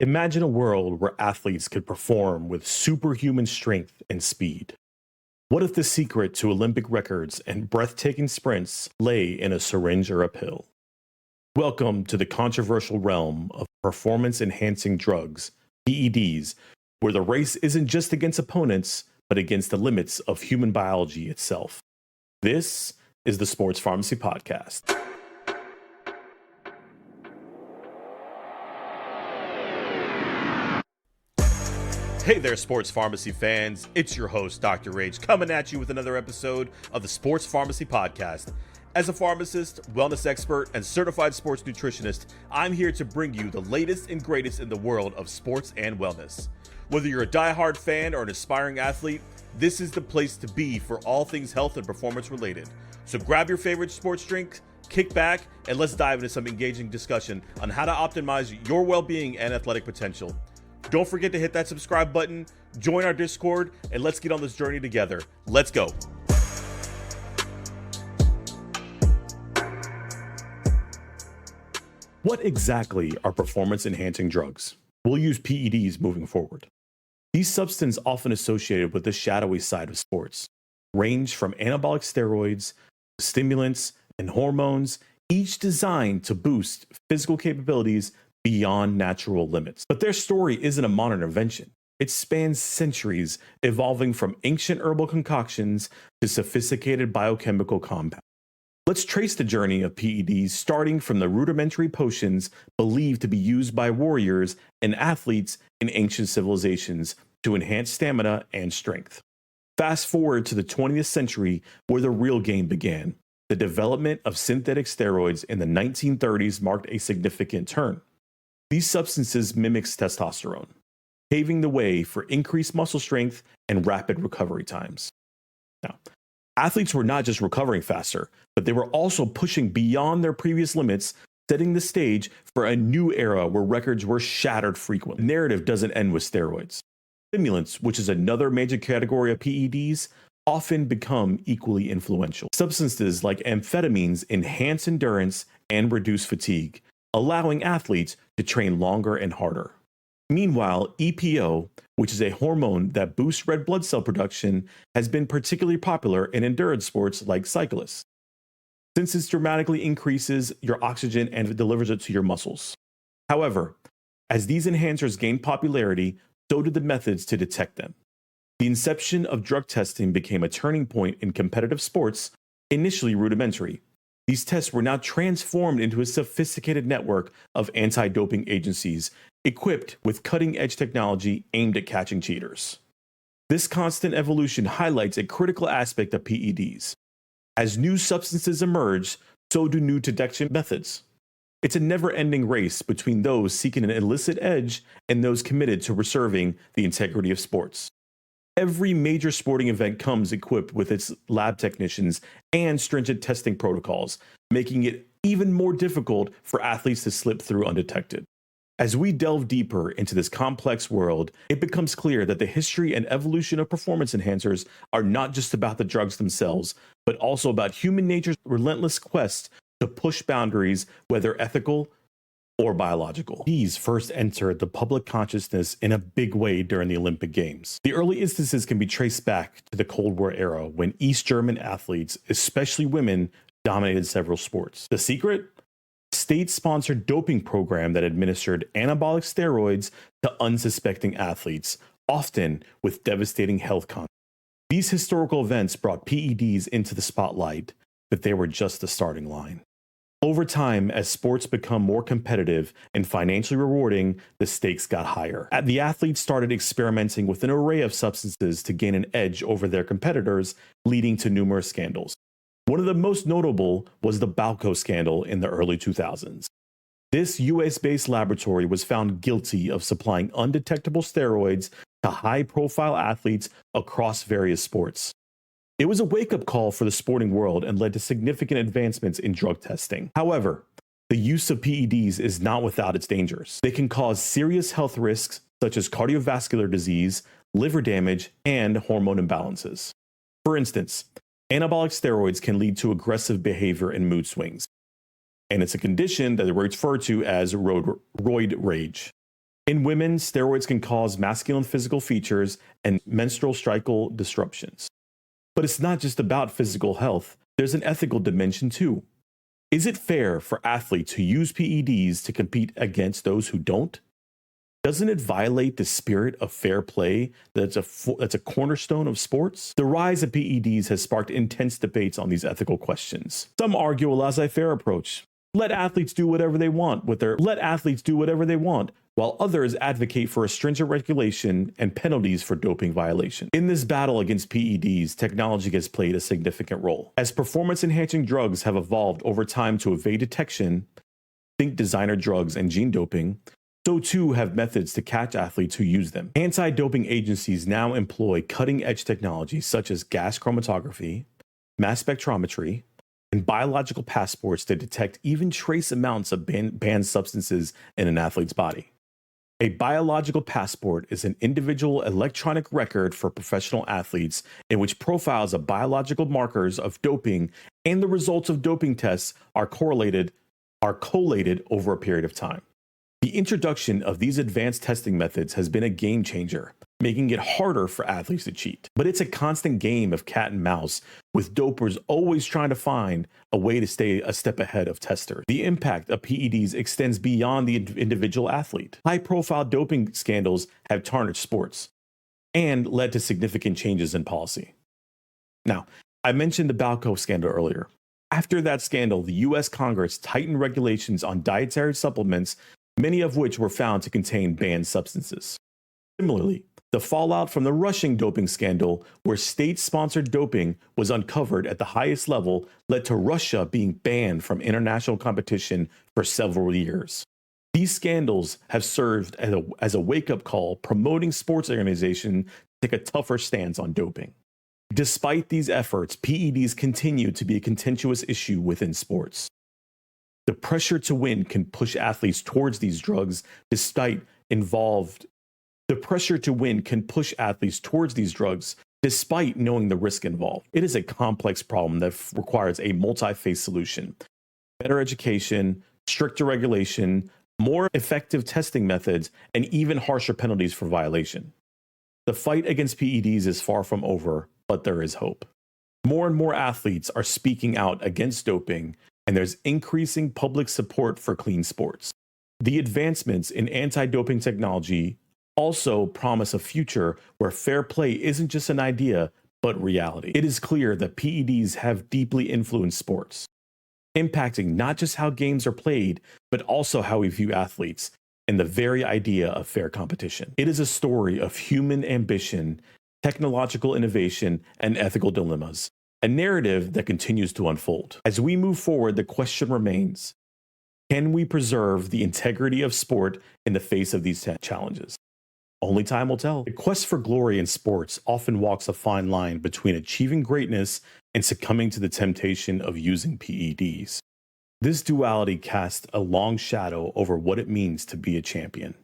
Imagine a world where athletes could perform with superhuman strength and speed. What if the secret to Olympic records and breathtaking sprints lay in a syringe or a pill? Welcome to the controversial realm of performance enhancing drugs, PEDs, where the race isn't just against opponents, but against the limits of human biology itself. This is the Sports Pharmacy Podcast. Hey there, Sports Pharmacy fans. It's your host, Dr. Rage, coming at you with another episode of the Sports Pharmacy Podcast. As a pharmacist, wellness expert, and certified sports nutritionist, I'm here to bring you the latest and greatest in the world of sports and wellness. Whether you're a diehard fan or an aspiring athlete, this is the place to be for all things health and performance related. So grab your favorite sports drink, kick back, and let's dive into some engaging discussion on how to optimize your well-being and athletic potential. Don't forget to hit that subscribe button, join our Discord, and let's get on this journey together. Let's go. What exactly are performance-enhancing drugs? We'll use PEDs moving forward. These substances, often associated with the shadowy side of sports, range from anabolic steroids, stimulants, and hormones, each designed to boost physical capabilities beyond natural limits. But their story isn't a modern invention. It spans centuries, evolving from ancient herbal concoctions to sophisticated biochemical compounds. Let's trace the journey of PEDs, starting from the rudimentary potions believed to be used by warriors and athletes in ancient civilizations to enhance stamina and strength. Fast forward to the 20th century, where the real game began. The development of synthetic steroids in the 1930s marked a significant turn. These substances mimic testosterone, paving the way for increased muscle strength and rapid recovery times. Now, athletes were not just recovering faster, but they were also pushing beyond their previous limits, setting the stage for a new era where records were shattered frequently. The narrative doesn't end with steroids. Stimulants, which is another major category of PEDs, often become equally influential. Substances like amphetamines enhance endurance and reduce fatigue, allowing athletes to train longer and harder. Meanwhile, EPO, which is a hormone that boosts red blood cell production, has been particularly popular in endurance sports like cyclists, since it dramatically increases your oxygen and delivers it to your muscles. However, as these enhancers gained popularity, so did the methods to detect them. The inception of drug testing became a turning point in competitive sports, initially rudimentary. These tests were now transformed into a sophisticated network of anti-doping agencies equipped with cutting-edge technology aimed at catching cheaters. This constant evolution highlights a critical aspect of PEDs. As new substances emerge, so do new detection methods. It's a never-ending race between those seeking an illicit edge and those committed to preserving the integrity of sports. Every major sporting event comes equipped with its lab technicians and stringent testing protocols, making it even more difficult for athletes to slip through undetected. As we delve deeper into this complex world, it becomes clear that the history and evolution of performance enhancers are not just about the drugs themselves, but also about human nature's relentless quest to push boundaries, whether ethical or biological. These first entered the public consciousness in a big way during the Olympic Games. The early instances can be traced back to the Cold War era when East German athletes, especially women, dominated several sports. The secret? A state-sponsored doping program that administered anabolic steroids to unsuspecting athletes, often with devastating health consequences. These historical events brought PEDs into the spotlight, but they were just the starting line. Over time, as sports become more competitive and financially rewarding, the stakes got higher. The athletes started experimenting with an array of substances to gain an edge over their competitors, leading to numerous scandals. One of the most notable was the Balco scandal in the early 2000s. This US-based laboratory was found guilty of supplying undetectable steroids to high-profile athletes across various sports. It was a wake-up call for the sporting world and led to significant advancements in drug testing. However, the use of PEDs is not without its dangers. They can cause serious health risks such as cardiovascular disease, liver damage, and hormone imbalances. For instance, anabolic steroids can lead to aggressive behavior and mood swings, and it's a condition that we refer to as roid rage. In women, steroids can cause masculine physical features and menstrual cycle disruptions. But it's not just about physical health, there's an ethical dimension too. Is it fair for athletes who use PEDs to compete against those who don't? Doesn't it violate the spirit of fair play that's a cornerstone of sports? The rise of PEDs has sparked intense debates on these ethical questions. Some argue a laissez-faire approach. Let athletes do whatever they want while others advocate for a stringent regulation and penalties for doping violation. In this battle against PEDs, technology has played a significant role. As performance-enhancing drugs have evolved over time to evade detection, think designer drugs and gene doping, so too have methods to catch athletes who use them. Anti-doping agencies now employ cutting-edge technologies such as gas chromatography, mass spectrometry, and biological passports to detect even trace amounts of banned substances in an athlete's body. A biological passport is an individual electronic record for professional athletes in which profiles of biological markers of doping and the results of doping tests are collated over a period of time. The introduction of these advanced testing methods has been a game changer, making it harder for athletes to cheat. But it's a constant game of cat and mouse, with dopers always trying to find a way to stay a step ahead of testers. The impact of PEDs extends beyond the individual athlete. High-profile doping scandals have tarnished sports and led to significant changes in policy. Now, I mentioned the Balco scandal earlier. After that scandal, the US Congress tightened regulations on dietary supplements, many of which were found to contain banned substances. Similarly, the fallout from the Russian doping scandal, where state-sponsored doping was uncovered at the highest level, led to Russia being banned from international competition for several years. These scandals have served as a wake-up call, promoting sports organizations to take a tougher stance on doping. Despite these efforts, PEDs continue to be a contentious issue within sports. The pressure to win can push athletes towards these drugs despite knowing the risk involved. It is a complex problem that requires a multi-phase solution. Better education, stricter regulation, more effective testing methods, and even harsher penalties for violation. The fight against PEDs is far from over, but there is hope. More and more athletes are speaking out against doping, and there's increasing public support for clean sports. The advancements in anti-doping technology also promise a future where fair play isn't just an idea, but reality. It is clear that PEDs have deeply influenced sports, impacting not just how games are played, but also how we view athletes and the very idea of fair competition. It is a story of human ambition, technological innovation, and ethical dilemmas, a narrative that continues to unfold. As we move forward, the question remains, can we preserve the integrity of sport in the face of these challenges? Only time will tell. The quest for glory in sports often walks a fine line between achieving greatness and succumbing to the temptation of using PEDs. This duality casts a long shadow over what it means to be a champion.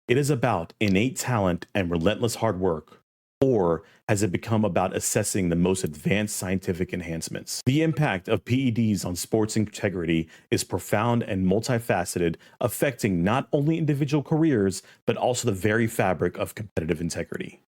It is about innate talent and relentless hard work, or has it become about assessing the most advanced scientific enhancements? The impact of PEDs on sports integrity is profound and multifaceted, affecting not only individual careers, but also the very fabric of competitive integrity.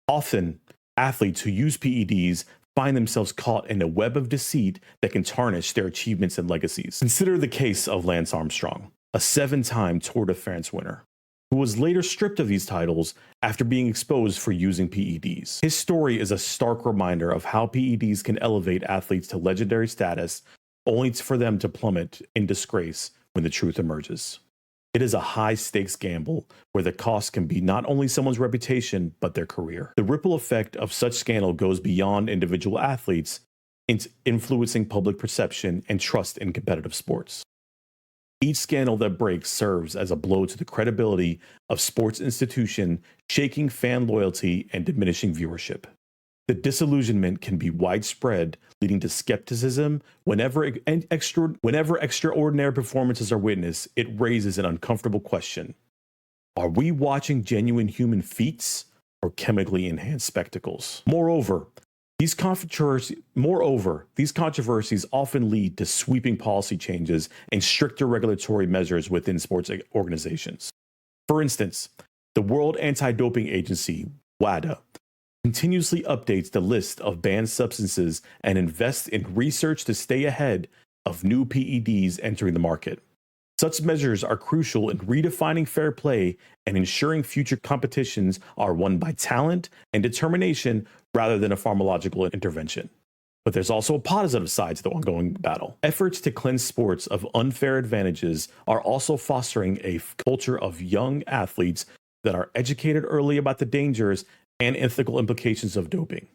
Often, athletes who use PEDs find themselves caught in a web of deceit that can tarnish their achievements and legacies. Consider the case of Lance Armstrong, a 7-time Tour de France winner, who was later stripped of these titles after being exposed for using PEDs. His story is a stark reminder of how PEDs can elevate athletes to legendary status, only for them to plummet in disgrace when the truth emerges. It is a high-stakes gamble where the cost can be not only someone's reputation, but their career. The ripple effect of such scandal goes beyond individual athletes, influencing public perception and trust in competitive sports. Each scandal that breaks serves as a blow to the credibility of sports institution, shaking fan loyalty and diminishing viewership. The disillusionment can be widespread, leading to skepticism. Whenever extraordinary performances are witnessed, it raises an uncomfortable question. Are we watching genuine human feats or chemically enhanced spectacles? Moreover, these controversies often lead to sweeping policy changes and stricter regulatory measures within sports organizations. For instance, the World Anti-Doping Agency, WADA, continuously updates the list of banned substances and invests in research to stay ahead of new PEDs entering the market. Such measures are crucial in redefining fair play and ensuring future competitions are won by talent and determination rather than a pharmacological intervention. But there's also a positive side to the ongoing battle. Efforts to cleanse sports of unfair advantages are also fostering a culture of young athletes that are educated early about the dangers and ethical implications of doping.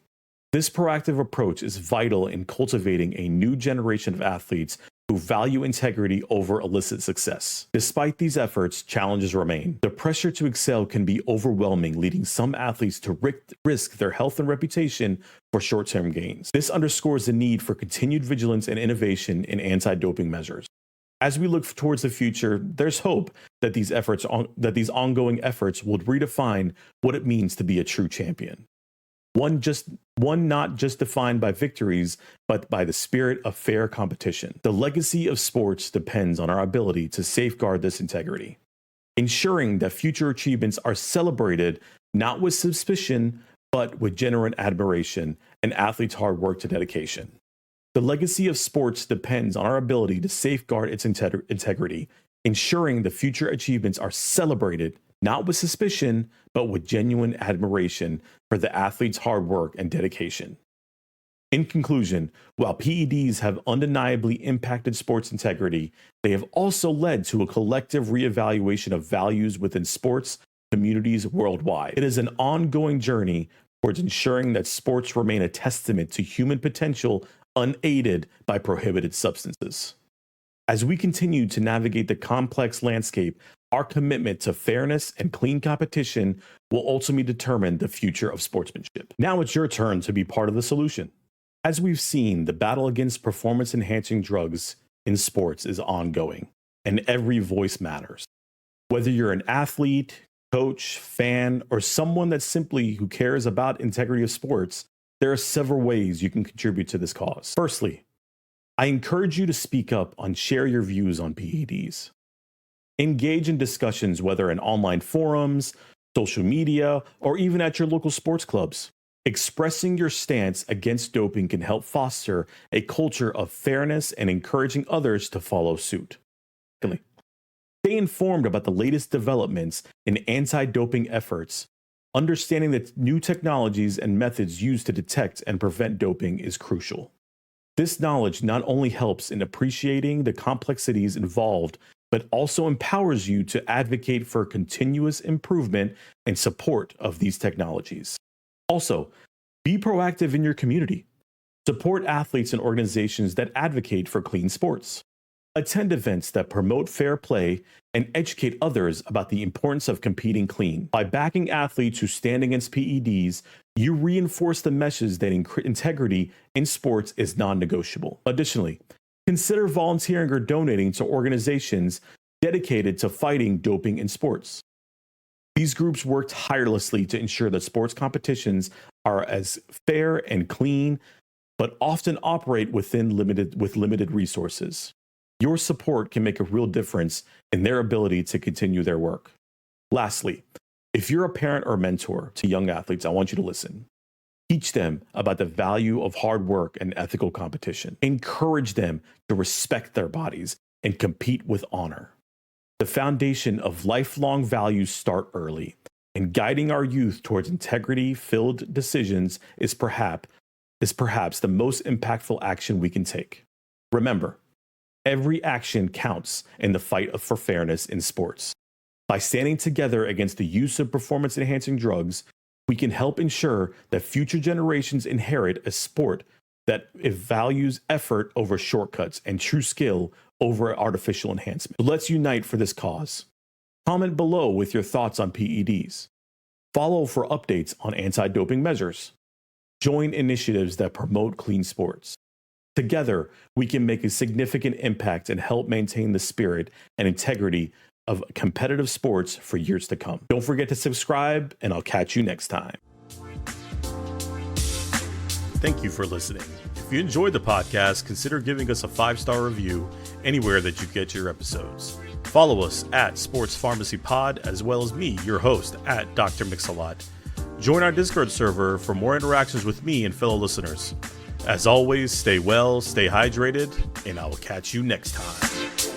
This proactive approach is vital in cultivating a new generation of athletes who value integrity over illicit success. Despite these efforts, challenges remain. The pressure to excel can be overwhelming, leading some athletes to risk their health and reputation for short-term gains. This underscores the need for continued vigilance and innovation in anti-doping measures. As we look towards the future, there's hope that these ongoing efforts will redefine what it means to be a true champion. One not just defined by victories, but by the spirit of fair competition. The legacy of sports depends on our ability to safeguard this integrity, ensuring that future achievements are celebrated not with suspicion, but with genuine admiration and athletes' hard work to dedication. The legacy of sports depends on our ability to safeguard its integrity, ensuring the future achievements are celebrated not with suspicion, but with genuine admiration for the athlete's hard work and dedication. In conclusion, while PEDs have undeniably impacted sports integrity, they have also led to a collective reevaluation of values within sports communities worldwide. It is an ongoing journey towards ensuring that sports remain a testament to human potential unaided by prohibited substances. As we continue to navigate the complex landscape, our commitment to fairness and clean competition will ultimately determine the future of sportsmanship. Now it's your turn to be part of the solution. As we've seen, the battle against performance-enhancing drugs in sports is ongoing, and every voice matters. Whether you're an athlete, coach, fan, or someone who cares about integrity of sports, there are several ways you can contribute to this cause. Firstly, I encourage you to speak up and share your views on PEDs. Engage in discussions, whether in online forums, social media, or even at your local sports clubs. Expressing your stance against doping can help foster a culture of fairness and encouraging others to follow suit. Secondly, stay informed about the latest developments in anti-doping efforts. Understanding that new technologies and methods used to detect and prevent doping is crucial. This knowledge not only helps in appreciating the complexities involved, but also empowers you to advocate for continuous improvement and support of these technologies. Also, be proactive in your community. Support athletes and organizations that advocate for clean sports. Attend events that promote fair play and educate others about the importance of competing clean. By backing athletes who stand against PEDs, you reinforce the message that integrity in sports is non-negotiable. Additionally, consider volunteering or donating to organizations dedicated to fighting doping in sports. These groups work tirelessly to ensure that sports competitions are as fair and clean, but often operate with limited resources. Your support can make a real difference in their ability to continue their work. Lastly, if you're a parent or mentor to young athletes, I want you to listen. Teach them about the value of hard work and ethical competition. Encourage them to respect their bodies and compete with honor. The foundation of lifelong values start early, and guiding our youth towards integrity-filled decisions is perhaps the most impactful action we can take. Remember, every action counts in the fight for fairness in sports. By standing together against the use of performance-enhancing drugs, we can help ensure that future generations inherit a sport that values effort over shortcuts and true skill over artificial enhancement. Let's unite for this cause. Comment below with your thoughts on PEDs. Follow for updates on anti-doping measures. Join initiatives that promote clean sports. Together, we can make a significant impact and help maintain the spirit and integrity of competitive sports for years to come. Don't forget to subscribe, and I'll catch you next time. Thank you for listening. If you enjoyed the podcast, consider giving us a 5-star review anywhere that you get your episodes. Follow us at Sports Pharmacy Pod, as well as me, your host, at Dr. Mix-a-Lot. Join our Discord server for more interactions with me and fellow listeners. As always, stay well, stay hydrated, and I will catch you next time.